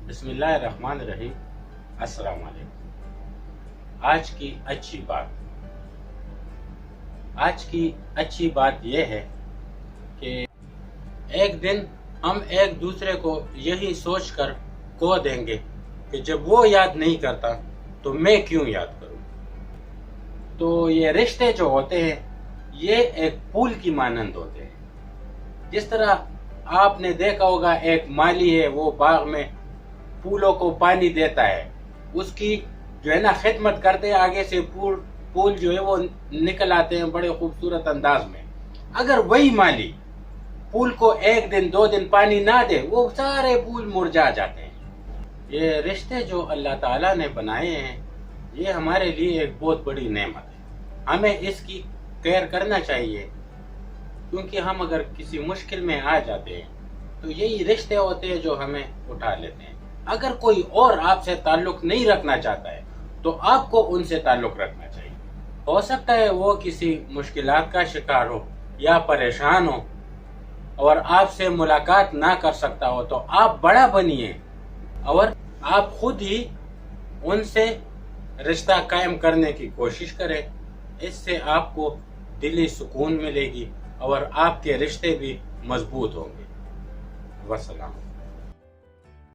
بسم اللہ الرحمن الرحیم۔ السلام علیکم۔ آج کی اچھی بات یہ ہے کہ ایک دن ہم ایک دوسرے کو یہی سوچ کر کھو دیں گے کہ جب وہ یاد نہیں کرتا تو میں کیوں یاد کروں۔ تو یہ رشتے جو ہوتے ہیں یہ ایک پھول کی مانند ہوتے ہیں۔ جس طرح آپ نے دیکھا ہوگا ایک مالی ہے، وہ باغ میں پھولوں کو پانی دیتا ہے، اس کی جو ہے نا خدمت کرتے ہیں، آگے سے پھول جو ہے وہ نکل آتے ہیں بڑے خوبصورت انداز میں۔ اگر وہی مالی پھول کو ایک دن دو دن پانی نہ دے، وہ سارے پھول مرجھا جاتے ہیں۔ یہ رشتے جو اللہ تعالیٰ نے بنائے ہیں یہ ہمارے لیے ایک بہت بڑی نعمت ہے، ہمیں اس کی کیئر کرنا چاہیے، کیونکہ ہم اگر کسی مشکل میں آ جاتے ہیں تو یہی رشتے ہوتے ہیں جو ہمیں اٹھا لیتے ہیں۔ اگر کوئی اور آپ سے تعلق نہیں رکھنا چاہتا ہے تو آپ کو ان سے تعلق رکھنا چاہیے۔ ہو سکتا ہے وہ کسی مشکلات کا شکار ہو یا پریشان ہو اور آپ سے ملاقات نہ کر سکتا ہو، تو آپ بڑا بنیے اور آپ خود ہی ان سے رشتہ قائم کرنے کی کوشش کریں۔ اس سے آپ کو دلی سکون ملے گی اور آپ کے رشتے بھی مضبوط ہوں گے۔ والسلام۔